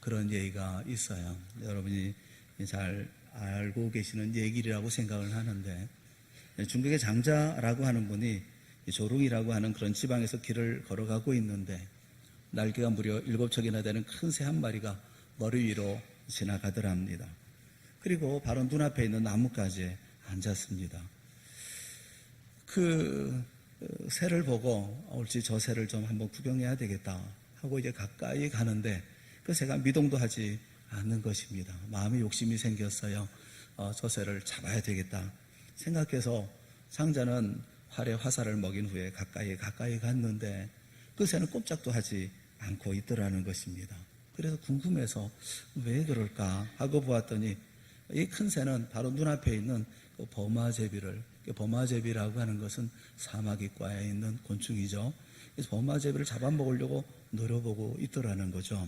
그런 얘기가 있어요. 여러분이 잘 알고 계시는 얘기라고 생각을 하는데, 중국의 장자라고 하는 분이 조롱이라고 하는 그런 지방에서 길을 걸어가고 있는데, 날개가 무려 7척이나 되는 큰 새 한 마리가 머리 위로 지나가더랍니다. 그리고 바로 눈앞에 있는 나뭇가지에 앉았습니다. 그 새를 보고 옳지 저 새를 좀 한번 구경해야 되겠다 하고 이제 가까이 가는데, 그 새가 미동도 하지 않는 것입니다. 마음에 욕심이 생겼어요. 저 새를 잡아야 되겠다 생각해서 장자는 활에 화살을 먹인 후에 가까이 갔는데, 그 새는 꼼짝도 하지 않고 있더라는 것입니다. 그래서 궁금해서 왜 그럴까 하고 보았더니, 이 큰 새는 바로 눈앞에 있는 그 버마제비를, 버마제비라고 하는 것은 사마귀과에 있는 곤충이죠. 그래서 버마제비를 잡아먹으려고 노려보고 있더라는 거죠.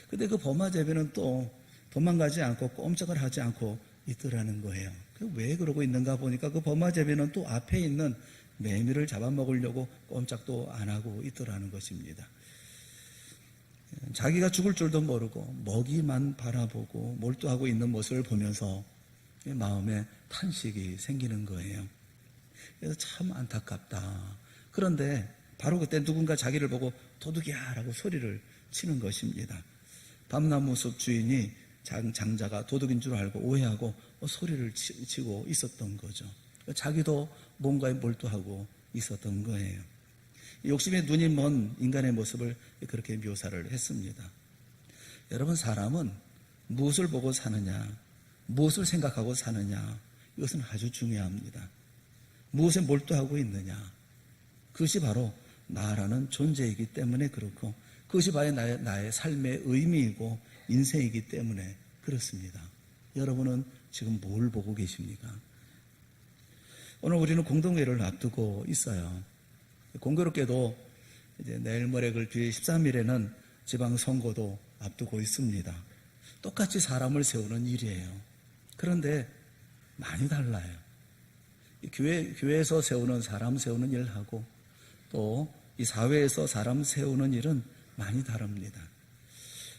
근데 그 버마제비는 또 도망가지 않고 꼼짝을 하지 않고 있더라는 거예요. 왜 그러고 있는가 보니까 그 버마제비는 또 앞에 있는 매미를 잡아먹으려고 꼼짝도 안 하고 있더라는 것입니다. 자기가 죽을 줄도 모르고 먹이만 바라보고 몰두하고 있는 모습을 보면서 마음에 탄식이 생기는 거예요. 그래서 참 안타깝다. 그런데 바로 그때 누군가 자기를 보고 도둑이야 라고 소리를 치는 것입니다. 밤나무 숲 주인이 장자가 도둑인 줄 알고 오해하고 소리를 치고 있었던 거죠. 자기도 뭔가에 몰두하고 있었던 거예요. 욕심에 눈이 먼 인간의 모습을 그렇게 묘사를 했습니다. 여러분, 사람은 무엇을 보고 사느냐, 무엇을 생각하고 사느냐, 이것은 아주 중요합니다. 무엇에 몰두하고 있느냐, 그것이 바로 나라는 존재이기 때문에 그렇고, 그것이 바로 나의 삶의 의미이고 인생이기 때문에 그렇습니다. 여러분은 지금 뭘 보고 계십니까? 오늘 우리는 공동회를 앞두고 있어요. 공교롭게도 이제 내일 모레 그 뒤에 13일에는 지방선거도 앞두고 있습니다. 똑같이 사람을 세우는 일이에요. 그런데 많이 달라요. 교회에서 사람 세우는 일하고 또 이 사회에서 사람 세우는 일은 많이 다릅니다.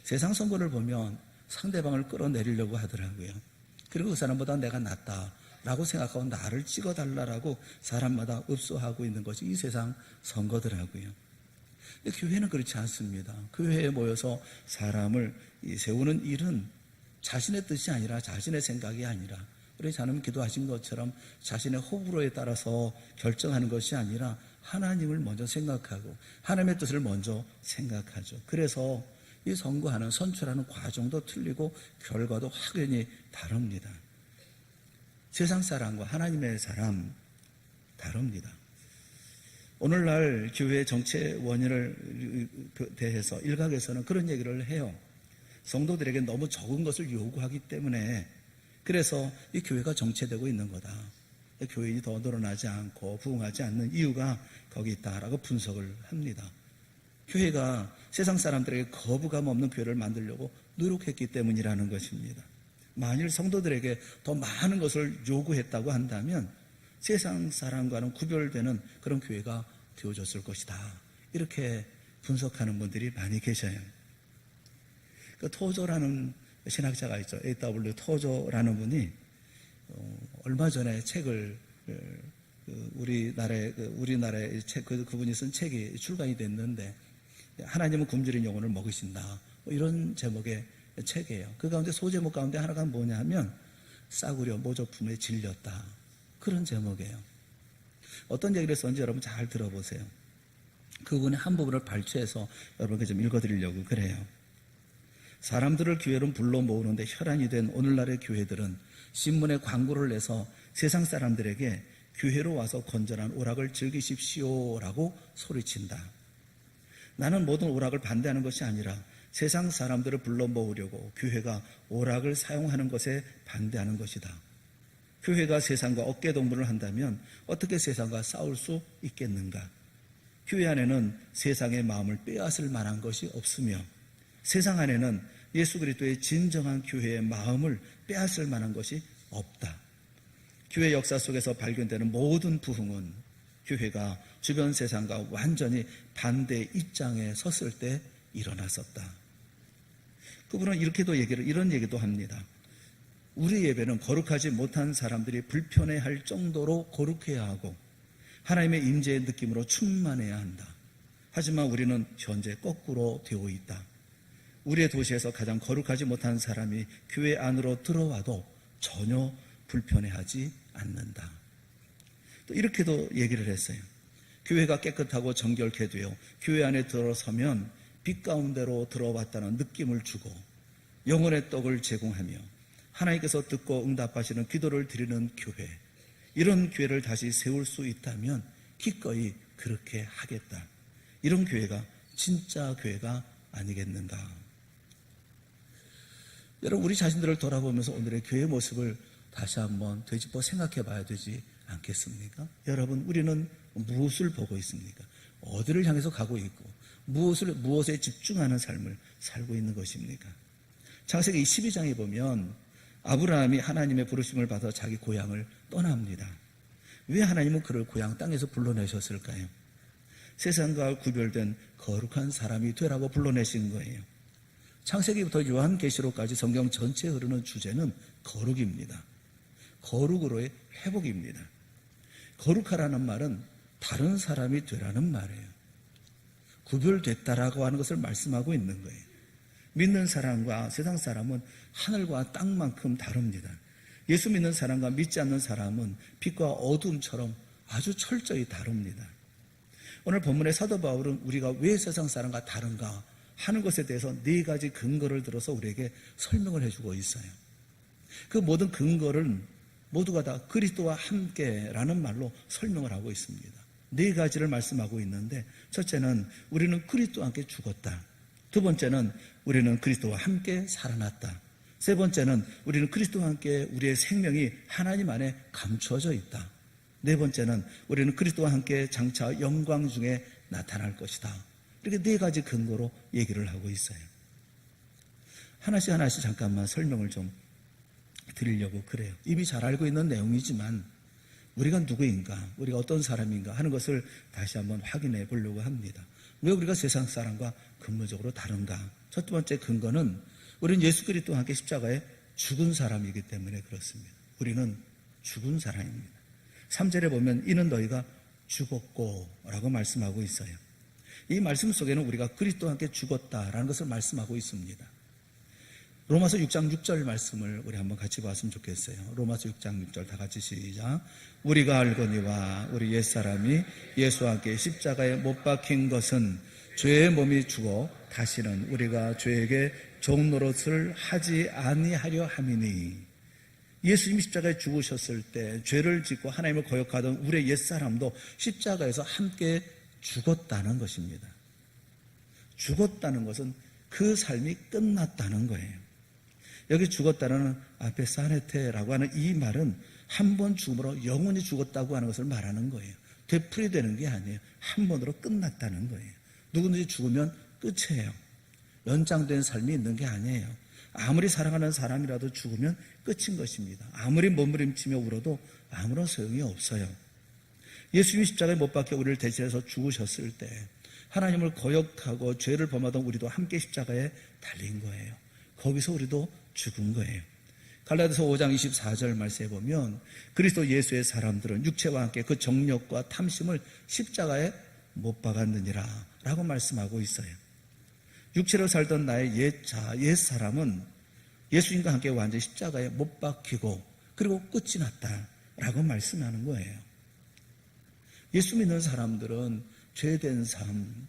세상 선거를 보면 상대방을 끌어내리려고 하더라고요. 그리고 그 사람보다 내가 낫다라고 생각하고 나를 찍어달라고 사람마다 읍소하고 있는 것이 이 세상 선거더라고요. 근데 교회는 그렇지 않습니다. 교회에 모여서 사람을 세우는 일은 자신의 뜻이 아니라, 자신의 생각이 아니라, 우리 자님 기도하신 것처럼 자신의 호불호에 따라서 결정하는 것이 아니라 하나님을 먼저 생각하고 하나님의 뜻을 먼저 생각하죠. 그래서 이 선거하는, 선출하는 과정도 틀리고 결과도 확연히 다릅니다. 세상 사람과 하나님의 사람 다릅니다. 오늘날 교회 정체 원인을 대해서 일각에서는 그런 얘기를 해요. 성도들에게 너무 적은 것을 요구하기 때문에 그래서 이 교회가 정체되고 있는 거다. 교인이 더 늘어나지 않고 부흥하지 않는 이유가 거기 있다라고 분석을 합니다. 교회가 세상 사람들에게 거부감 없는 교회를 만들려고 노력했기 때문이라는 것입니다. 만일 성도들에게 더 많은 것을 요구했다고 한다면 세상 사람과는 구별되는 그런 교회가 되어졌을 것이다. 이렇게 분석하는 분들이 많이 계셔요. 그 토저라는 신학자가 있죠. A.W. 토저라는 분이 얼마 전에 책을 우리나라의 책, 그분이 쓴 책이 출간이 됐는데, 하나님은 굶주린 영혼을 먹이신다, 이런 제목의 책이에요. 그 가운데 소제목 가운데 하나가 뭐냐 하면 싸구려 모조품에 질렸다, 그런 제목이에요. 어떤 얘기를 썼는지 여러분 잘 들어보세요. 그분의 한 부분을 발췌해서 여러분께 좀 읽어드리려고 그래요. 사람들을 교회로 불러 모으는데 혈안이 된 오늘날의 교회들은 신문에 광고를 내서 세상 사람들에게 교회로 와서 건전한 오락을 즐기십시오라고 소리친다. 나는 모든 오락을 반대하는 것이 아니라 세상 사람들을 불러 모으려고 교회가 오락을 사용하는 것에 반대하는 것이다. 교회가 세상과 어깨동무를 한다면 어떻게 세상과 싸울 수 있겠는가? 교회 안에는 세상의 마음을 빼앗을 만한 것이 없으며 세상 안에는 예수 그리스도의 진정한 교회의 마음을 빼앗을 만한 것이 없다. 교회 역사 속에서 발견되는 모든 부흥은 교회가 주변 세상과 완전히 반대 입장에 섰을 때 일어났었다. 그분은 이런 얘기도 합니다. 우리 예배는 거룩하지 못한 사람들이 불편해할 정도로 거룩해야 하고 하나님의 임재의 느낌으로 충만해야 한다. 하지만 우리는 현재 거꾸로 되어 있다. 우리의 도시에서 가장 거룩하지 못한 사람이 교회 안으로 들어와도 전혀 불편해하지 않는다. 또 이렇게도 얘기를 했어요. 교회가 깨끗하고 정결케 되어 교회 안에 들어서면 빛 가운데로 들어왔다는 느낌을 주고 영혼의 떡을 제공하며 하나님께서 듣고 응답하시는 기도를 드리는 교회, 이런 교회를 다시 세울 수 있다면 기꺼이 그렇게 하겠다. 이런 교회가 진짜 교회가 아니겠는가. 여러분, 우리 자신들을 돌아보면서 오늘의 교회 모습을 다시 한번 되짚어 생각해 봐야 되지 않겠습니까? 여러분, 우리는 무엇을 보고 있습니까? 어디를 향해서 가고 있고 무엇에 집중하는 삶을 살고 있는 것입니까? 창세기 12장에 보면 아브라함이 하나님의 부르심을 받아 자기 고향을 떠납니다. 왜 하나님은 그를 고향 땅에서 불러내셨을까요? 세상과 구별된 거룩한 사람이 되라고 불러내신 거예요. 창세기부터 요한계시록까지 성경 전체에 흐르는 주제는 거룩입니다. 거룩으로의 회복입니다. 거룩하라는 말은 다른 사람이 되라는 말이에요. 구별됐다라고 하는 것을 말씀하고 있는 거예요. 믿는 사람과 세상 사람은 하늘과 땅만큼 다릅니다. 예수 믿는 사람과 믿지 않는 사람은 빛과 어둠처럼 아주 철저히 다릅니다. 오늘 본문의 사도 바울은 우리가 왜 세상 사람과 다른가 하는 것에 대해서 4가지 근거를 들어서 우리에게 설명을 해주고 있어요. 그 모든 근거를 모두가 다 그리스도와 함께라는 말로 설명을 하고 있습니다. 4가지를 말씀하고 있는데, 첫째는 우리는 그리스도와 함께 죽었다. 두 번째는 우리는 그리스도와 함께 살아났다. 세 번째는 우리는 그리스도와 함께 우리의 생명이 하나님 안에 감추어져 있다. 네 번째는 우리는 그리스도와 함께 장차 영광 중에 나타날 것이다. 이렇게 4가지 근거로 얘기를 하고 있어요. 하나씩 잠깐만 설명을 좀 드리려고 그래요. 이미 잘 알고 있는 내용이지만 우리가 누구인가, 우리가 어떤 사람인가 하는 것을 다시 한번 확인해 보려고 합니다. 왜 우리가 세상 사람과 근본적으로 다른가? 첫 번째 근거는 우리는 예수 그리스도와 함께 십자가에 죽은 사람이기 때문에 그렇습니다. 우리는 죽은 사람입니다. 3절에 보면 이는 너희가 죽었고 라고 말씀하고 있어요. 이 말씀 속에는 우리가 그리스도와 함께 죽었다라는 것을 말씀하고 있습니다. 로마서 6장 6절 말씀을 우리 한번 같이 봤으면 좋겠어요. 로마서 6장 6절 다 같이 시작. 우리가 알거니와 우리 옛사람이 예수와 함께 십자가에 못 박힌 것은 죄의 몸이 죽어 다시는 우리가 죄에게 종 노릇을 하지 아니하려 함이니. 예수님이 십자가에 죽으셨을 때 죄를 짓고 하나님을 거역하던 우리의 옛사람도 십자가에서 함께 죽었다는 것입니다. 죽었다는 것은 그 삶이 끝났다는 거예요. 여기 죽었다는 앞에 사네테라고 하는 이 말은 한 번 죽음으로 영원히 죽었다고 하는 것을 말하는 거예요. 되풀이되는 게 아니에요. 한 번으로 끝났다는 거예요. 누구든지 죽으면 끝이에요. 연장된 삶이 있는 게 아니에요. 아무리 사랑하는 사람이라도 죽으면 끝인 것입니다. 아무리 몸부림치며 울어도 아무런 소용이 없어요. 예수님이 십자가에 못 박혀 우리를 대신해서 죽으셨을 때 하나님을 거역하고 죄를 범하던 우리도 함께 십자가에 달린 거예요. 거기서 우리도 죽은 거예요. 갈라디아서 5장 24절 말씀에 보면 그리스도 예수의 사람들은 육체와 함께 그 정욕과 탐심을 십자가에 못 박았느니라 라고 말씀하고 있어요. 육체로 살던 나의 옛 사람은 예수님과 함께 완전히 십자가에 못 박히고 그리고 끝이 났다라고 말씀하는 거예요. 예수 믿는 사람들은 죄된 삶,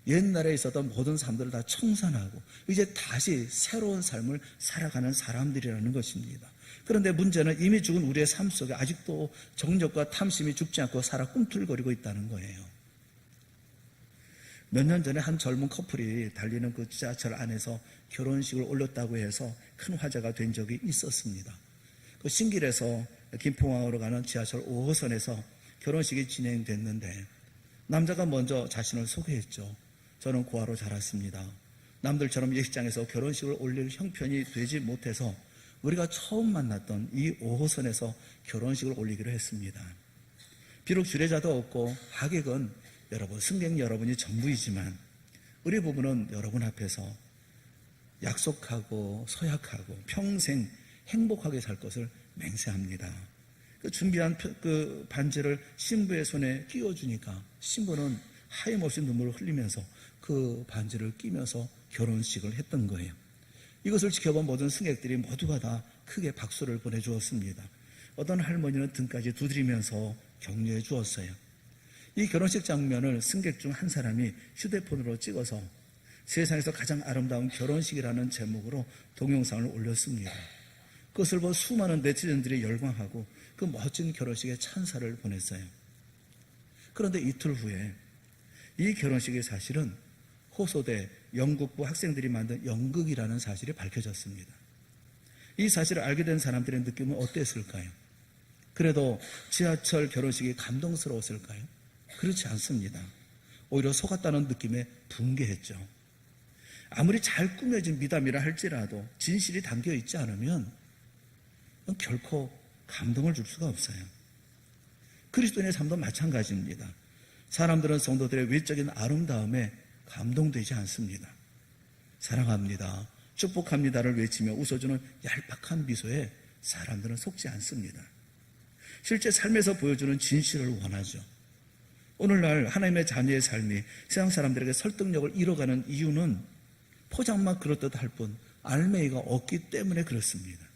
옛날에 있었던 모든 삶들을 다 청산하고 이제 다시 새로운 삶을 살아가는 사람들이라는 것입니다. 그런데 문제는 이미 죽은 우리의 삶 속에 아직도 정욕과 탐심이 죽지 않고 살아 꿈틀거리고 있다는 거예요. 몇 년 전에 한 젊은 커플이 달리는 그 지하철 안에서 결혼식을 올렸다고 해서 큰 화제가 된 적이 있었습니다. 그 신길에서 김포항으로 가는 지하철 5호선에서 결혼식이 진행됐는데 남자가 먼저 자신을 소개했죠. 저는 고아로 자랐습니다. 남들처럼 예식장에서 결혼식을 올릴 형편이 되지 못해서 우리가 처음 만났던 이 5호선에서 결혼식을 올리기로 했습니다. 비록 주례자도 없고 하객은 여러분, 승객 여러분이 전부이지만 우리 부부는 여러분 앞에서 약속하고 서약하고 평생 행복하게 살 것을 맹세합니다. 그 준비한 그 반지를 신부의 손에 끼워주니까 신부는 하염없이 눈물을 흘리면서 그 반지를 끼면서 결혼식을 했던 거예요. 이것을 지켜본 모든 승객들이 모두가 다 크게 박수를 보내주었습니다. 어떤 할머니는 등까지 두드리면서 격려해 주었어요. 이 결혼식 장면을 승객 중 한 사람이 휴대폰으로 찍어서 세상에서 가장 아름다운 결혼식이라는 제목으로 동영상을 올렸습니다. 그것을 본 수많은 네티즌들이 열광하고 그 멋진 결혼식에 찬사를 보냈어요. 그런데 이틀 후에 이 결혼식이 사실은 호소대 영국부 학생들이 만든 연극이라는 사실이 밝혀졌습니다. 이 사실을 알게 된 사람들의 느낌은 어땠을까요? 그래도 지하철 결혼식이 감동스러웠을까요? 그렇지 않습니다. 오히려 속았다는 느낌에 붕괴했죠. 아무리 잘 꾸며진 미담이라 할지라도 진실이 담겨있지 않으면 결코 감동을 줄 수가 없어요. 그리스도인의 삶도 마찬가지입니다. 사람들은 성도들의 외적인 아름다움에 감동되지 않습니다. 사랑합니다, 축복합니다를 외치며 웃어주는 얄팍한 미소에 사람들은 속지 않습니다. 실제 삶에서 보여주는 진실을 원하죠. 오늘날 하나님의 자녀의 삶이 세상 사람들에게 설득력을 잃어가는 이유는 포장만 그렇듯할 뿐 알맹이가 없기 때문에 그렇습니다.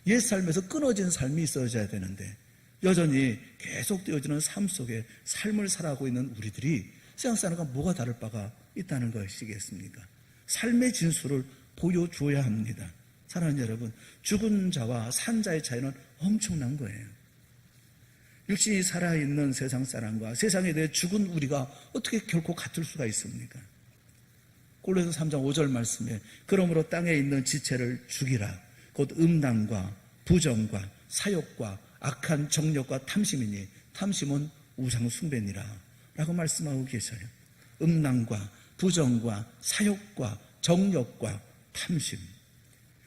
옛 삶에서 끊어진 삶이 있어져야 되는데 여전히 계속 되어지는 삶 속에 삶을 살아가고 있는 우리들이 세상 사람과 뭐가 다를 바가 있다는 것이겠습니까? 삶의 진수를 보여줘야 합니다. 사랑하는 여러분, 죽은 자와 산 자의 차이는 엄청난 거예요. 육신이 살아있는 세상 사람과 세상에 대해 죽은 우리가 어떻게 결코 같을 수가 있습니까? 골로새 3장 5절 말씀에 그러므로 땅에 있는 지체를 죽이라. 곧 음란과 부정과 사욕과 악한 정욕과 탐심이니 탐심은 우상 숭배니라 라고 말씀하고 계셔요. 음란과 부정과 사욕과 정욕과 탐심,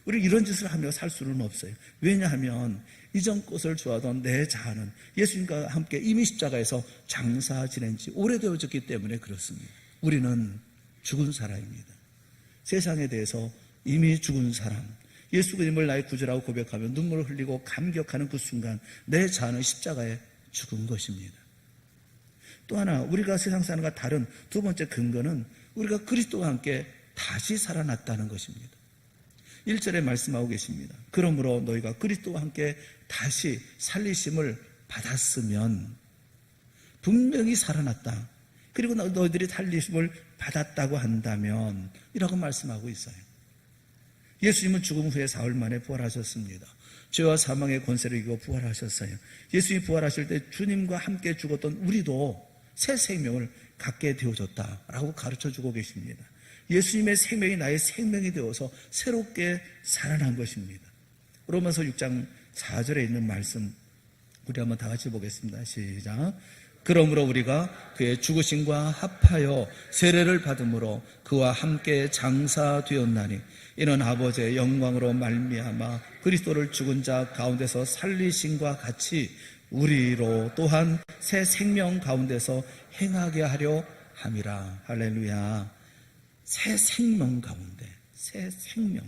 우리 이런 짓을 하며 살 수는 없어요. 왜냐하면 이전 것을 좋아하던 내 자아는 예수님과 함께 이미 십자가에서 장사 지낸 지 오래되어졌기 때문에 그렇습니다. 우리는 죽은 사람입니다. 세상에 대해서 이미 죽은 사람, 예수 그리스도를 나의 구주라고 고백하며 눈물을 흘리고 감격하는 그 순간 내 자아는 십자가에 죽은 것입니다. 또 하나, 우리가 세상 사람과 다른 두 번째 근거는 우리가 그리스도와 함께 다시 살아났다는 것입니다. 1절에 말씀하고 계십니다. 그러므로 너희가 그리스도와 함께 다시 살리심을 받았으면, 분명히 살아났다, 그리고 너희들이 살리심을 받았다고 한다면 이라고 말씀하고 있어요. 예수님은 죽음 후에 사흘 만에 부활하셨습니다. 죄와 사망의 권세를 이기고 부활하셨어요. 예수님이 부활하실 때 주님과 함께 죽었던 우리도 새 생명을 갖게 되어졌다라고 가르쳐주고 계십니다. 예수님의 생명이 나의 생명이 되어서 새롭게 살아난 것입니다. 로마서 6장 4절에 있는 말씀 우리 한번 다 같이 보겠습니다. 시작. 그러므로 우리가 그의 죽으심과 합하여 세례를 받음으로 그와 함께 장사되었나니 이는 아버지의 영광으로 말미암아 그리스도를 죽은 자 가운데서 살리심과 같이 우리로 또한 새 생명 가운데서 행하게 하려 함이라. 할렐루야. 새 생명 가운데, 새 생명.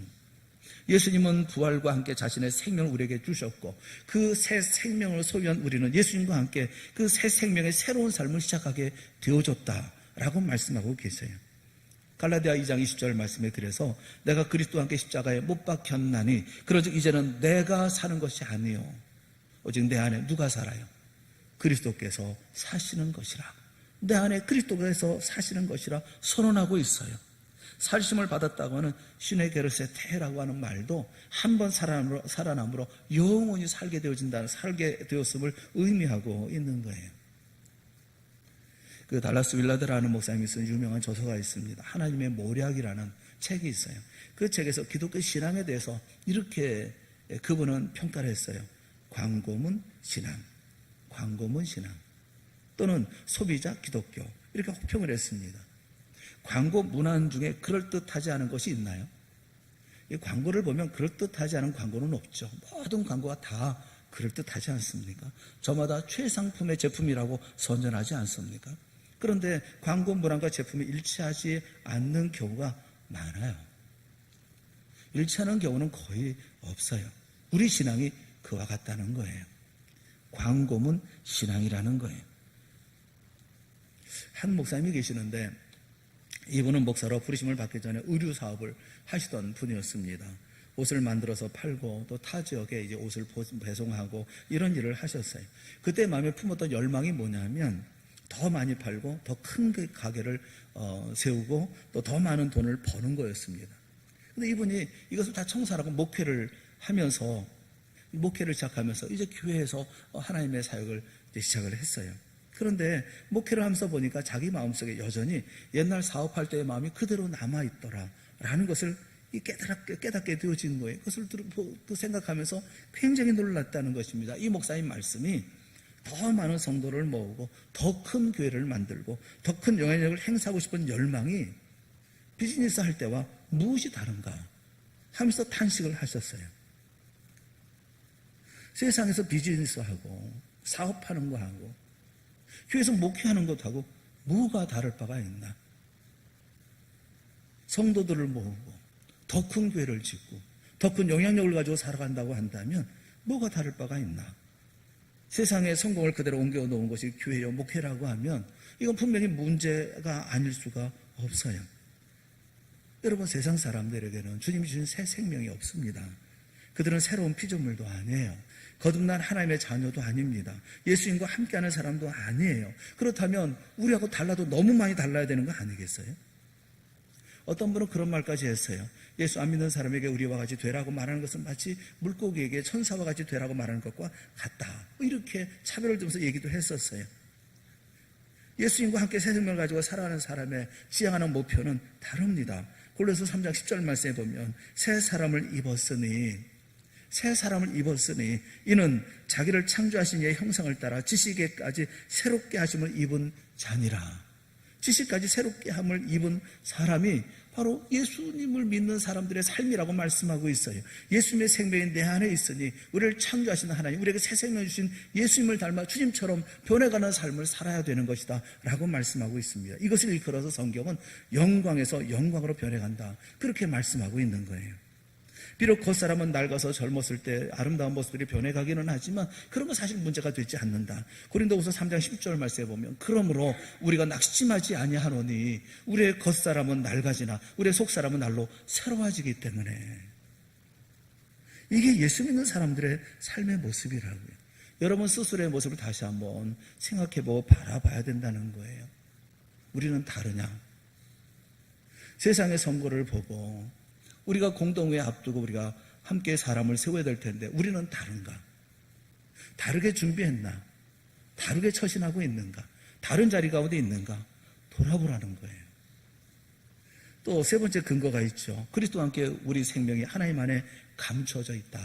예수님은 부활과 함께 자신의 생명을 우리에게 주셨고 그 새 생명을 소유한 우리는 예수님과 함께 그 새 생명의 새로운 삶을 시작하게 되어졌다라고 말씀하고 계세요. 갈라디아 2장 20절 말씀에 그래서 내가 그리스도와 함께 십자가에 못 박혔나니 그러즉 이제는 내가 사는 것이 아니요 오직 내 안에 누가 살아요? 그리스도께서 사시는 것이라. 내 안에 그리스도께서 사시는 것이라 선언하고 있어요. 살심을 받았다고 하는 신의 게르세테라고 하는 말도 한 번 살아남으로 영원히 살게 되어진다는, 살게 되었음을 의미하고 있는 거예요. 그 달라스 윌라드라는 목사님이 쓴 유명한 저서가 있습니다. 하나님의 모략이라는 책이 있어요. 그 책에서 기독교 신앙에 대해서 이렇게 그분은 평가를 했어요. 광고문 신앙, 광고문 신앙 또는 소비자 기독교, 이렇게 혹평을 했습니다. 광고 문안 중에 그럴듯하지 않은 것이 있나요? 이 광고를 보면 그럴듯하지 않은 광고는 없죠. 모든 광고가 다 그럴듯하지 않습니까? 저마다 최상품의 제품이라고 선전하지 않습니까? 그런데 광고 문안과 제품이 일치하지 않는 경우가 많아요. 일치하는 경우는 거의 없어요. 우리 신앙이 그와 같다는 거예요. 광고문 신앙이라는 거예요. 한 목사님이 계시는데 이분은 목사로 부르심을 받기 전에 의류 사업을 하시던 분이었습니다. 옷을 만들어서 팔고 또 타 지역에 이제 옷을 배송하고 이런 일을 하셨어요. 그때 마음에 품었던 열망이 뭐냐면 더 많이 팔고 더 큰 가게를 세우고 또 더 많은 돈을 버는 거였습니다. 근데 이분이 이것을 다 청산하고 목회를 시작하면서 이제 교회에서 하나님의 사역을 이제 시작을 했어요. 그런데 목회를 하면서 보니까 자기 마음속에 여전히 옛날 사업할 때의 마음이 그대로 남아있더라라는 것을 깨닫게 되어진 거예요. 그것을 생각하면서 굉장히 놀랐다는 것입니다. 이 목사님 말씀이 더 많은 성도를 모으고 더 큰 교회를 만들고 더 큰 영향력을 행사하고 싶은 열망이 비즈니스 할 때와 무엇이 다른가 하면서 탄식을 하셨어요. 세상에서 비즈니스하고 사업하는 거하고 교회에서 목회하는 것하고 뭐가 다를 바가 있나? 성도들을 모으고 더 큰 교회를 짓고 더 큰 영향력을 가지고 살아간다고 한다면 뭐가 다를 바가 있나? 세상의 성공을 그대로 옮겨 놓은 것이 교회요 목회라고 하면 이건 분명히 문제가 아닐 수가 없어요. 여러분, 세상 사람들에게는 주님이 주신 새 생명이 없습니다. 그들은 새로운 피조물도 아니에요. 거듭난 하나님의 자녀도 아닙니다. 예수님과 함께하는 사람도 아니에요. 그렇다면 우리하고 달라도 너무 많이 달라야 되는 거 아니겠어요? 어떤 분은 그런 말까지 했어요. 예수 안 믿는 사람에게 우리와 같이 되라고 말하는 것은 마치 물고기에게 천사와 같이 되라고 말하는 것과 같다. 이렇게 차별을 두면서 얘기도 했었어요. 예수님과 함께 새 생명을 가지고 살아가는 사람의 지향하는 목표는 다릅니다. 골로새 3장 10절 말씀에 보면 새 사람을 입었으니 이는 자기를 창조하신 이의 형상을 따라 지식에까지 새롭게 하심을 입은 자니라. 지식까지 새롭게 함을 입은 사람이 바로 예수님을 믿는 사람들의 삶이라고 말씀하고 있어요. 예수님의 생명이 내 안에 있으니 우리를 창조하시는 하나님, 우리에게 새 생명 주신 예수님을 닮아 주님처럼 변해가는 삶을 살아야 되는 것이다 라고 말씀하고 있습니다. 이것을 일컬어서 성경은 영광에서 영광으로 변해간다, 그렇게 말씀하고 있는 거예요. 비록 겉사람은 낡아서 젊었을 때 아름다운 모습들이 변해가기는 하지만 그런 건 사실 문제가 되지 않는다. 고린도후서 3장 10절 말씀에 보면 그러므로 우리가 낙심하지 아니하노니 우리의 겉사람은 낡아지나 우리의 속사람은 날로 새로워지기 때문에. 이게 예수 믿는 사람들의 삶의 모습이라고요. 여러분 스스로의 모습을 다시 한번 생각해보고 바라봐야 된다는 거예요. 우리는 다르냐? 세상의 선거를 보고 우리가 공동회에 앞두고 우리가 함께 사람을 세워야 될 텐데 우리는 다른가? 다르게 준비했나? 다르게 처신하고 있는가? 다른 자리 가운데 있는가? 돌아보라는 거예요. 또 세 번째 근거가 있죠. 그리스도와 함께 우리 생명이 하나님 안에 감춰져 있다,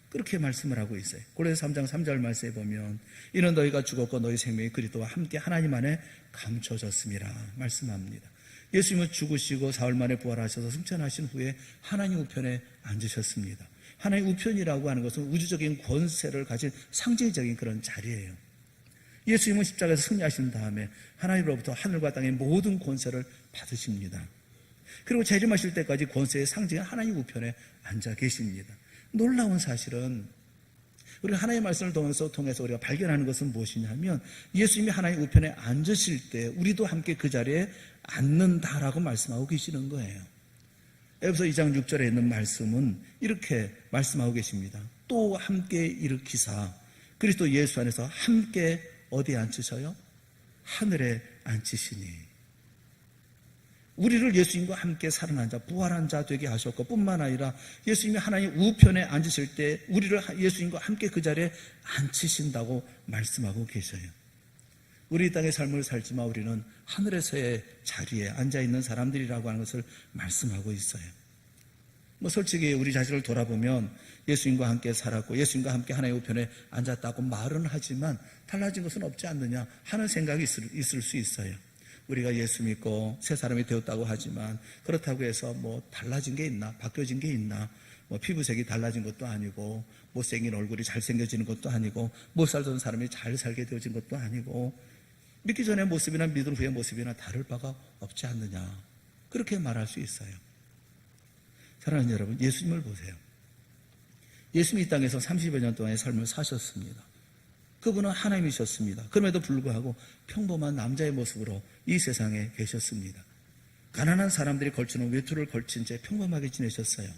그렇게 말씀을 하고 있어요. 골로새 3장 3절 말씀에 보면 이는 너희가 죽었고 너희 생명이 그리스도와 함께 하나님 안에 감춰졌음이라 말씀합니다. 예수님은 죽으시고 사흘 만에 부활하셔서 승천하신 후에 하나님 우편에 앉으셨습니다. 하나님 우편이라고 하는 것은 우주적인 권세를 가진 상징적인 그런 자리예요. 예수님은 십자가에서 승리하신 다음에 하나님으로부터 하늘과 땅의 모든 권세를 받으십니다. 그리고 재림하실 때까지 권세의 상징은 하나님 우편에 앉아 계십니다. 놀라운 사실은 우리가 하나님의 말씀을 통해서 우리가 발견하는 것은 무엇이냐면 예수님이 하나님 우편에 앉으실 때 우리도 함께 그 자리에 앉는다라고 말씀하고 계시는 거예요. 에베소 2장 6절에 있는 말씀은 이렇게 말씀하고 계십니다. 또 함께 일으키사 그리스도 예수 안에서 함께 어디에 앉히셔요? 하늘에 앉히시니. 우리를 예수님과 함께 살아난 자, 부활한 자 되게 하셨고 뿐만 아니라 예수님이 하나님 우편에 앉으실 때 우리를 예수님과 함께 그 자리에 앉히신다고 말씀하고 계셔요. 우리 땅의 삶을 살지만 우리는 하늘에서의 자리에 앉아있는 사람들이라고 하는 것을 말씀하고 있어요. 솔직히 우리 자신을 돌아보면 예수님과 함께 살았고 예수님과 함께 하나님 우편에 앉았다고 말은 하지만 달라진 것은 없지 않느냐 하는 생각이 있을 수 있어요. 우리가 예수 믿고 새 사람이 되었다고 하지만 그렇다고 해서 달라진 게 있나, 바뀌어진 게 있나, 피부색이 달라진 것도 아니고 못생긴 얼굴이 잘생겨지는 것도 아니고 못 살던 사람이 잘 살게 되어진 것도 아니고 믿기 전의 모습이나 믿은 후의 모습이나 다를 바가 없지 않느냐, 그렇게 말할 수 있어요. 사랑하는 여러분, 예수님을 보세요. 예수님이 이 땅에서 30여 년 동안의 삶을 사셨습니다. 그분은 하나님이셨습니다. 그럼에도 불구하고 평범한 남자의 모습으로 이 세상에 계셨습니다. 가난한 사람들이 걸치는 외투를 걸친 채 평범하게 지내셨어요.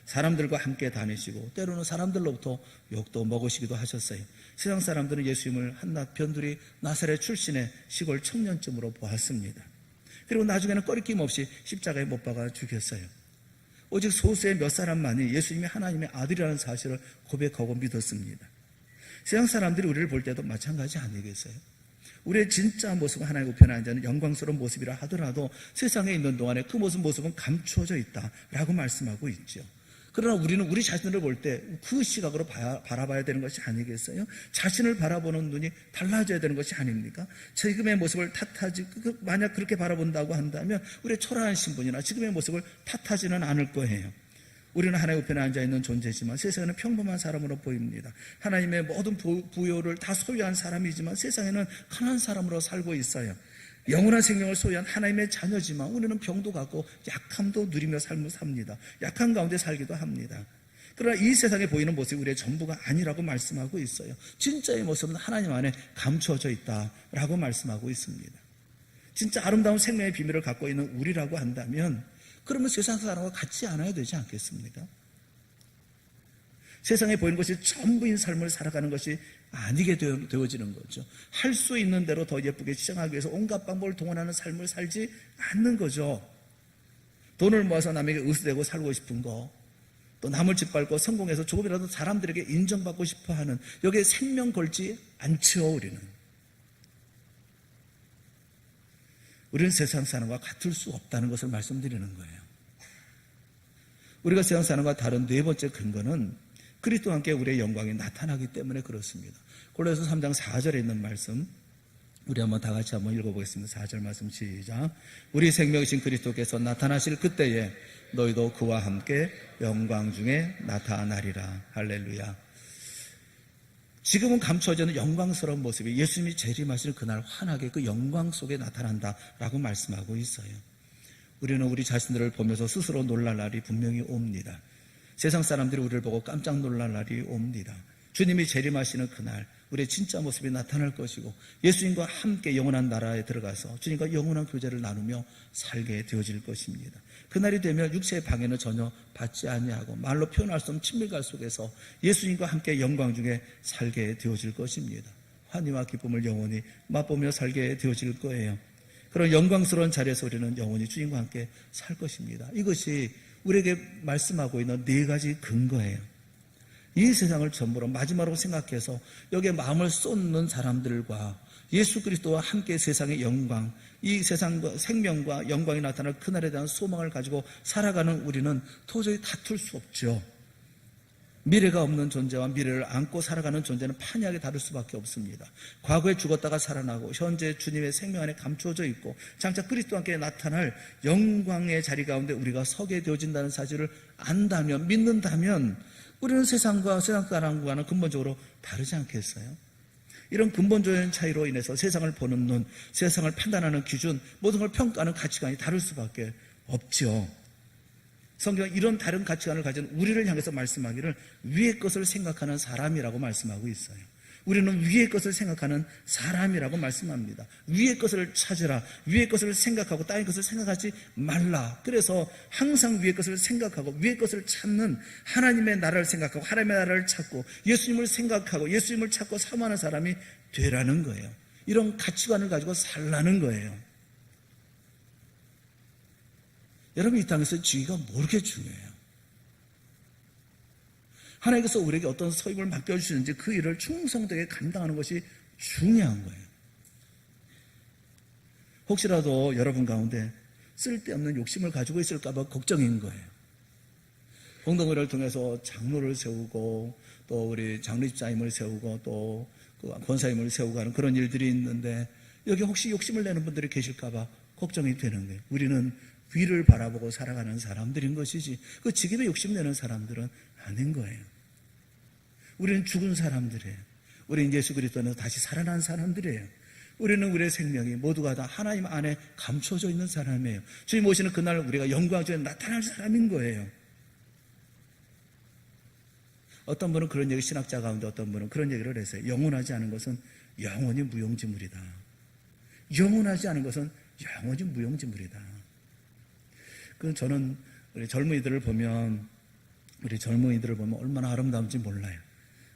사람들과 함께 다니시고 때로는 사람들로부터 욕도 먹으시기도 하셨어요. 세상 사람들은 예수님을 한낱 변두리 나사렛 출신의 시골 청년쯤으로 보았습니다. 그리고 나중에는 꺼리낌 없이 십자가에 못 박아 죽였어요. 오직 소수의 몇 사람만이 예수님이 하나님의 아들이라는 사실을 고백하고 믿었습니다. 세상 사람들이 우리를 볼 때도 마찬가지 아니겠어요? 우리의 진짜 모습은 하나님 우편에 앉아있는 영광스러운 모습이라 하더라도 세상에 있는 동안에 그 모습은 감추어져 있다라고 말씀하고 있죠. 그러나 우리는 우리 자신을 볼 때 그 시각으로 바라봐야 되는 것이 아니겠어요? 자신을 바라보는 눈이 달라져야 되는 것이 아닙니까? 지금의 모습을 만약 그렇게 바라본다고 한다면 우리의 초라한 신분이나 지금의 모습을 탓하지는 않을 거예요. 우리는 하나님 우편에 앉아있는 존재지만 세상에는 평범한 사람으로 보입니다. 하나님의 모든 부요를 다 소유한 사람이지만 세상에는 가난한 사람으로 살고 있어요. 영원한 생명을 소유한 하나님의 자녀지만 우리는 병도 갖고 약함도 누리며 삶을 삽니다. 약한 가운데 살기도 합니다. 그러나 이 세상에 보이는 모습이 우리의 전부가 아니라고 말씀하고 있어요. 진짜의 모습은 하나님 안에 감추어져 있다라고 말씀하고 있습니다. 진짜 아름다운 생명의 비밀을 갖고 있는 우리라고 한다면 그러면 세상 사람과 같지 않아야 되지 않겠습니까? 세상에 보이는 것이 전부인 삶을 살아가는 것이 아니게 되어지는 거죠. 할 수 있는 대로 더 예쁘게 치장하기 위해서 온갖 방법을 동원하는 삶을 살지 않는 거죠. 돈을 모아서 남에게 의수되고 살고 싶은 거, 또 남을 짓밟고 성공해서 조금이라도 사람들에게 인정받고 싶어하는, 여기에 생명 걸지 않죠. 우리는 세상 사람과 같을 수 없다는 것을 말씀드리는 거예요. 우리가 세상 사람과 다른 네 번째 근거는 그리스도와 함께 우리의 영광이 나타나기 때문에 그렇습니다. 골로새서 3장 4절에 있는 말씀 우리 한번 다 같이 한번 읽어보겠습니다. 4절 말씀 시작. 우리 생명이신 그리스도께서 나타나실 그때에 너희도 그와 함께 영광 중에 나타나리라. 할렐루야. 지금은 감춰져 있는 영광스러운 모습이 예수님이 재림하시는 그날 환하게 그 영광 속에 나타난다라고 말씀하고 있어요. 우리는 우리 자신들을 보면서 스스로 놀랄 날이 분명히 옵니다. 세상 사람들이 우리를 보고 깜짝 놀랄 날이 옵니다. 주님이 재림하시는 그날 우리의 진짜 모습이 나타날 것이고 예수님과 함께 영원한 나라에 들어가서 주님과 영원한 교제를 나누며 살게 되어질 것입니다. 그날이 되면 육체의 방해는 전혀 받지 아니하고 말로 표현할 수 없는 친밀감 속에서 예수님과 함께 영광 중에 살게 되어질 것입니다. 환희와 기쁨을 영원히 맛보며 살게 되어질 거예요. 그런 영광스러운 자리에서 우리는 영원히 주님과 함께 살 것입니다. 이것이 우리에게 말씀하고 있는 네 가지 근거예요. 이 세상을 전부로 마지막으로 생각해서 여기에 마음을 쏟는 사람들과 예수 그리스도와 함께 세상의 영광, 이 세상과 생명과 영광이 나타날 그날에 대한 소망을 가지고 살아가는 우리는 도저히 다툴 수 없죠. 미래가 없는 존재와 미래를 안고 살아가는 존재는 판이하게 다를 수밖에 없습니다. 과거에 죽었다가 살아나고 현재 주님의 생명 안에 감추어져 있고 장차 그리스도와 함께 나타날 영광의 자리 가운데 우리가 서게 되어진다는 사실을 안다면, 믿는다면 우리는 세상 사람과는 근본적으로 다르지 않겠어요? 이런 근본적인 차이로 인해서 세상을 보는 눈, 세상을 판단하는 기준, 모든 걸 평가하는 가치관이 다를 수밖에 없죠. 성경은 이런 다른 가치관을 가진 우리를 향해서 말씀하기를 위의 것을 생각하는 사람이라고 말씀하고 있어요. 우리는 위의 것을 생각하는 사람이라고 말씀합니다. 위의 것을 찾으라. 위의 것을 생각하고 땅의 것을 생각하지 말라. 그래서 항상 위의 것을 생각하고 위의 것을 찾는 하나님의 나라를 생각하고 하나님의 나라를 찾고 예수님을 생각하고 예수님을 찾고 사모하는 사람이 되라는 거예요. 이런 가치관을 가지고 살라는 거예요. 여러분, 이 땅에서 지위가 모르게 중요해요. 하나님께서 우리에게 어떤 소임을 맡겨주시는지 그 일을 충성되게 감당하는 것이 중요한 거예요. 혹시라도 여러분 가운데 쓸데없는 욕심을 가지고 있을까 봐 걱정인 거예요. 공동회를 통해서 장로를 세우고 또 우리 장로집사님을 세우고 또 권사님을 세우고 하는 그런 일들이 있는데 여기 혹시 욕심을 내는 분들이 계실까 봐 걱정이 되는 거예요. 우리는 위를 바라보고 살아가는 사람들인 것이지 그 직임에 욕심내는 사람들은 아닌 거예요. 우리는 죽은 사람들이에요. 우리는 예수 그리스도는 다시 살아난 사람들이에요. 우리는 우리의 생명이 모두가 다 하나님 안에 감춰져 있는 사람이에요. 주님 오시는 그날 우리가 영광 중에 나타날 사람인 거예요. 어떤 분은 그런 얘기, 신학자 가운데 어떤 분은 그런 얘기를 했어요. 영원하지 않은 것은 영원히 무용지물이다. 영원하지 않은 것은 영원히 무용지물이다. 저는 우리 젊은이들을 보면 얼마나 아름다운지 몰라요.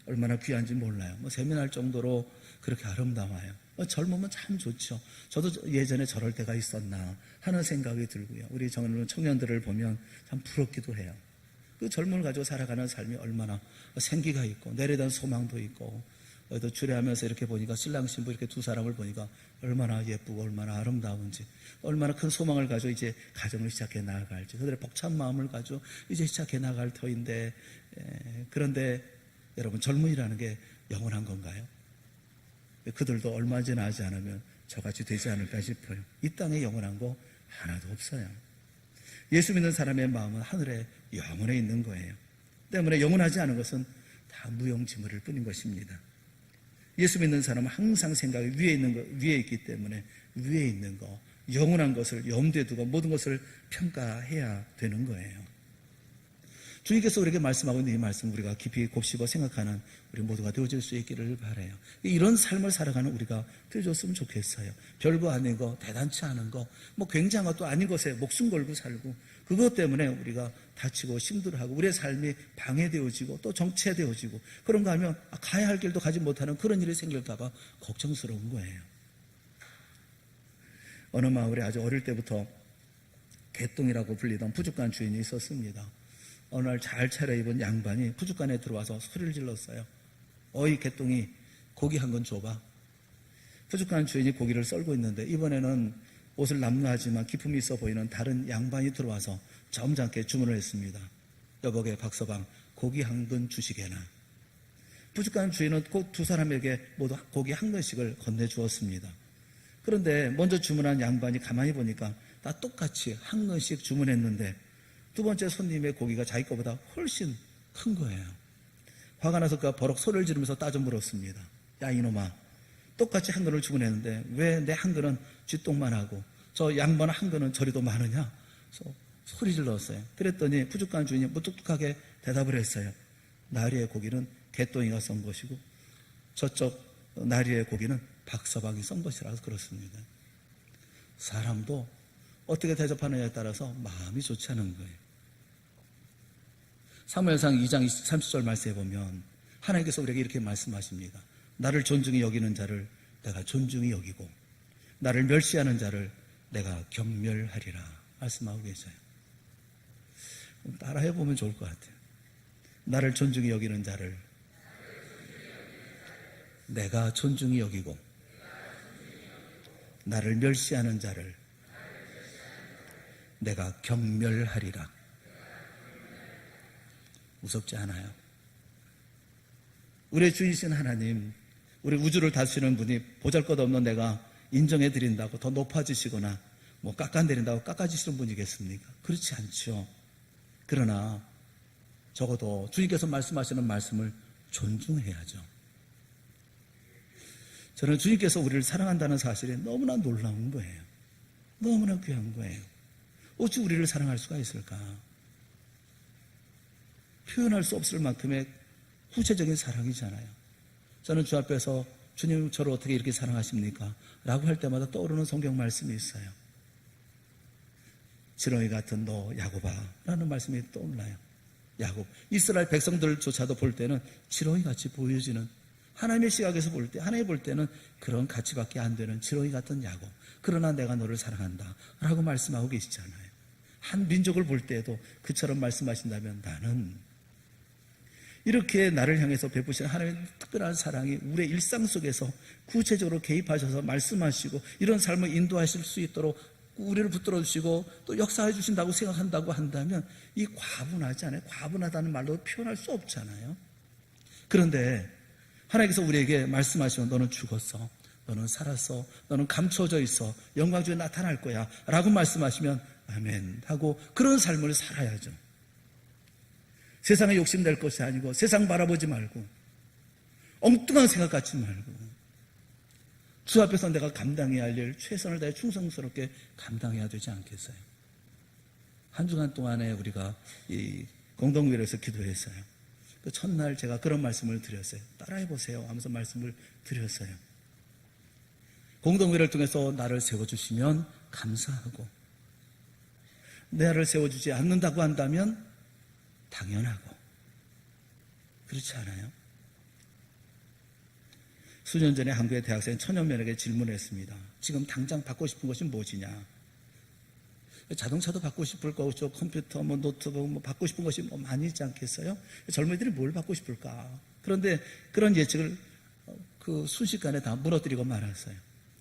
얼마나 귀한지 몰라요. 세미날 정도로 그렇게 아름다워요. 젊으면 참 좋죠. 저도 예전에 저럴 때가 있었나 하는 생각이 들고요. 우리 청년들을 보면 참 부럽기도 해요. 그 젊음을 가지고 살아가는 삶이 얼마나 생기가 있고 내려에 대한 소망도 있고, 또 주례하면서 이렇게 보니까 신랑 신부 이렇게 두 사람을 보니까 얼마나 예쁘고 얼마나 아름다운지, 얼마나 큰 소망을 가지고 이제 가정을 시작해 나아갈지, 그들의 벅찬 마음을 가지고 이제 시작해 나갈 터인데, 그런데 여러분, 젊은이라는 게 영원한 건가요? 그들도 얼마 지나지 않으면 저같이 되지 않을까 싶어요. 이 땅에 영원한 거 하나도 없어요. 예수 믿는 사람의 마음은 하늘에 영원에 있는 거예요. 때문에 영원하지 않은 것은 다 무용지물일 뿐인 것입니다. 예수 믿는 사람은 항상 생각이 위에 있기 때문에 위에 있는 거, 영원한 것을 염두에 두고 모든 것을 평가해야 되는 거예요. 주님께서 우리에게 말씀하고 있는 이 말씀, 우리가 깊이 곱씹어 생각하는 우리 모두가 되어질 수 있기를 바라요. 이런 삶을 살아가는 우리가 되어졌으면 좋겠어요. 별거 아닌 거, 대단치 않은 거, 굉장한 것도 아닌 것에 목숨 걸고 살고, 그것 때문에 우리가 다치고 힘들어하고 우리의 삶이 방해되어지고 또 정체되어지고, 그런가 하면 가야 할 길도 가지 못하는 그런 일이 생길까 봐 걱정스러운 거예요. 어느 마을에 아주 어릴 때부터 개똥이라고 불리던 푸주간 주인이 있었습니다. 어느 날 잘 차려입은 양반이 푸주간에 들어와서 소리를 질렀어요. 어이 개똥이, 고기 한 건 줘봐. 푸주간 주인이 고기를 썰고 있는데 이번에는 옷을 남루하지만 기품이 있어 보이는 다른 양반이 들어와서 점잖게 주문을 했습니다. 여보게 박서방, 고기 한 근 주시게나. 푸주간 주인은 그 두 사람에게 모두 고기 한 근씩을 건네주었습니다. 그런데 먼저 주문한 양반이 가만히 보니까 다 똑같이 한 근씩 주문했는데 두 번째 손님의 고기가 자기 거보다 훨씬 큰 거예요. 화가 나서 그가 버럭 소리를 지르면서 따져 물었습니다. 야 이놈아, 똑같이 한 근을 주문했는데 왜 내 한 근은 쥐똥만 하고 저 양반 한 근은 저리도 많으냐? 소리 질렀어요. 그랬더니 푸주간 주인이 무뚝뚝하게 대답을 했어요. 나리의 고기는 개똥이가 썬 것이고 저쪽 나리의 고기는 박서방이 썬 것이라서 그렇습니다. 사람도 어떻게 대접하느냐에 따라서 마음이 좋지 않은 거예요. 사무엘상 2장 30절 말씀에 보면 하나님께서 우리에게 이렇게 말씀하십니다. 나를 존중히 여기는 자를 내가 존중히 여기고 나를 멸시하는 자를 내가 경멸하리라 말씀하고 계세요. 따라해보면 좋을 것 같아요. 나를 존중히 여기는 자를 내가 존중히 여기고 나를 멸시하는 자를 내가 경멸하리라. 무섭지 않아요? 우리의 주이신 하나님, 우리 우주를 다스리는 분이 보잘것없는 내가 인정해드린다고 더 높아지시거나 깎아내린다고 깎아주시는 분이겠습니까? 그렇지 않죠. 그러나 적어도 주님께서 말씀하시는 말씀을 존중해야죠. 저는 주님께서 우리를 사랑한다는 사실이 너무나 놀라운 거예요. 너무나 귀한 거예요. 어찌 우리를 사랑할 수가 있을까? 표현할 수 없을 만큼의 구체적인 사랑이잖아요. 저는 주 앞에서 주님 저를 어떻게 이렇게 사랑하십니까? 라고 할 때마다 떠오르는 성경 말씀이 있어요. 지렁이 같은 너 야곱아 라는 말씀이 떠올라요. 야곱, 이스라엘 백성들조차도 볼 때는 지렁이같이 보여지는, 하나님의 시각에서 볼 때, 하나님 볼 때는 그런 가치밖에 안 되는 지렁이 같은 야곱, 그러나 내가 너를 사랑한다 라고 말씀하고 계시잖아요. 한 민족을 볼 때에도 그처럼 말씀하신다면 나는 이렇게 나를 향해서 베푸시는 하나님의 특별한 사랑이 우리의 일상 속에서 구체적으로 개입하셔서 말씀하시고 이런 삶을 인도하실 수 있도록 우리를 붙들어 주시고 또 역사해 주신다고 생각한다고 한다면 이 과분하지 않아요? 과분하다는 말로 표현할 수 없잖아요. 그런데 하나님께서 우리에게 말씀하시면 너는 죽었어, 너는 살았어, 너는 감춰져 있어, 영광 중에 나타날 거야 라고 말씀하시면 아멘 하고 그런 삶을 살아야죠. 세상에 욕심낼 것이 아니고 세상 바라보지 말고 엉뚱한 생각 갖지 말고 주 앞에서 내가 감당해야 할 일 최선을 다해 충성스럽게 감당해야 되지 않겠어요? 한 주간 동안에 우리가 이 공동교회에서 기도했어요. 그 첫날 제가 그런 말씀을 드렸어요. 따라해보세요 하면서 말씀을 드렸어요. 공동회를 통해서 나를 세워주시면 감사하고, 나를 세워주지 않는다고 한다면 당연하고, 그렇지 않아요? 수년 전에 한국의 대학생 천여 명에게 질문을 했습니다. 지금 당장 받고 싶은 것이 무엇이냐? 자동차도 받고 싶을 거고, 컴퓨터, 노트북, 받고 싶은 것이 많이 있지 않겠어요? 젊은이들이 뭘 받고 싶을까? 그런데 그런 예측을 순식간에 다 무너뜨리고 말았어요.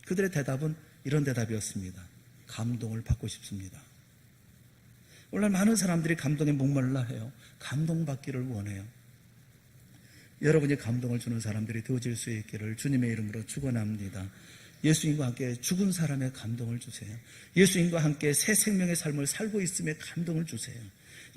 그들의 대답은 이런 대답이었습니다. 감동을 받고 싶습니다. 오늘 많은 사람들이 감동에 목말라 해요. 감동받기를 원해요. 여러분이 감동을 주는 사람들이 되어질 수 있기를 주님의 이름으로 축원합니다. 예수님과 함께 죽은 사람의 감동을 주세요. 예수님과 함께 새 생명의 삶을 살고 있음에 감동을 주세요.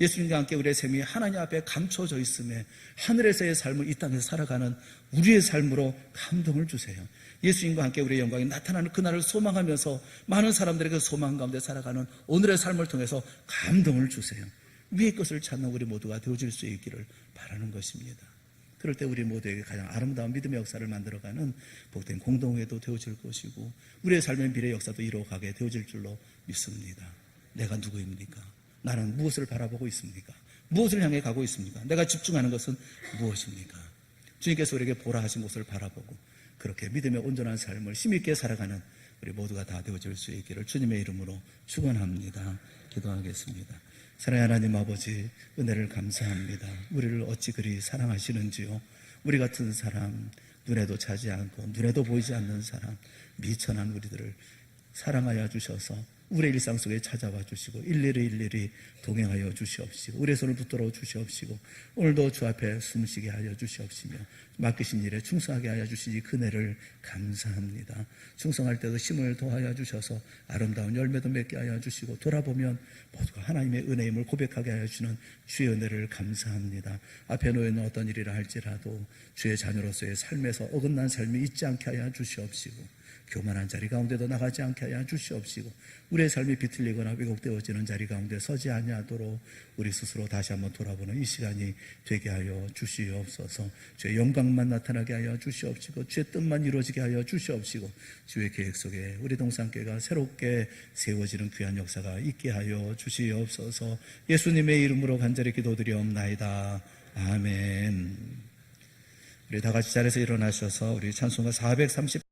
예수님과 함께 우리의 삶이 하나님 앞에 감춰져 있음에 하늘에서의 삶을 이 땅에서 살아가는 우리의 삶으로 감동을 주세요. 예수님과 함께 우리의 영광이 나타나는 그날을 소망하면서 많은 사람들에게 소망 가운데 살아가는 오늘의 삶을 통해서 감동을 주세요. 위의 것을 찾는 우리 모두가 되어질 수 있기를 바라는 것입니다. 그럴 때 우리 모두에게 가장 아름다운 믿음의 역사를 만들어가는 복된 공동회도 되어질 것이고 우리의 삶의 미래 역사도 이루어가게 되어질 줄로 믿습니다. 내가 누구입니까? 나는 무엇을 바라보고 있습니까? 무엇을 향해 가고 있습니까? 내가 집중하는 것은 무엇입니까? 주님께서 우리에게 보라 하신 곳을 바라보고 그렇게 믿음의 온전한 삶을 힘있게 살아가는 우리 모두가 다 되어질 수 있기를 주님의 이름으로 축원합니다. 기도하겠습니다. 사랑하는 하나님 아버지, 은혜를 감사합니다. 우리를 어찌 그리 사랑하시는지요. 우리 같은 사람, 눈에도 차지 않고 눈에도 보이지 않는 사람, 미천한 우리들을 사랑하여 주셔서 우리의 일상 속에 찾아와 주시고 일일이 동행하여 주시옵시고 우리의 손을 붙들어 주시옵시고 오늘도 주 앞에 숨쉬게 하여 주시옵시며 맡기신 일에 충성하게 하여 주시니 그 은혜를 감사합니다. 충성할 때도 힘을 더하여 주셔서 아름다운 열매도 맺게 하여 주시고 돌아보면 모두가 하나님의 은혜임을 고백하게 하여 주시는 주의 은혜를 감사합니다. 앞에 놓여있는 어떤 일이라 할지라도 주의 자녀로서의 삶에서 어긋난 삶이 있지 않게 하여 주시옵시고 교만한 자리 가운데도 나가지 않게 하여 주시옵시고 우리의 삶이 비틀리거나 왜곡되어지는 자리 가운데 서지 아니하도록 우리 스스로 다시 한번 돌아보는 이 시간이 되게 하여 주시옵소서. 주의 영광만 나타나게 하여 주시옵시고 주의 뜻만 이루어지게 하여 주시옵시고 주의 계획 속에 우리 동산교회가 새롭게 세워지는 귀한 역사가 있게 하여 주시옵소서. 예수님의 이름으로 간절히 기도드리옵나이다. 아멘. 우리 다 같이 자리에서 일어나셔서 우리 찬송가 430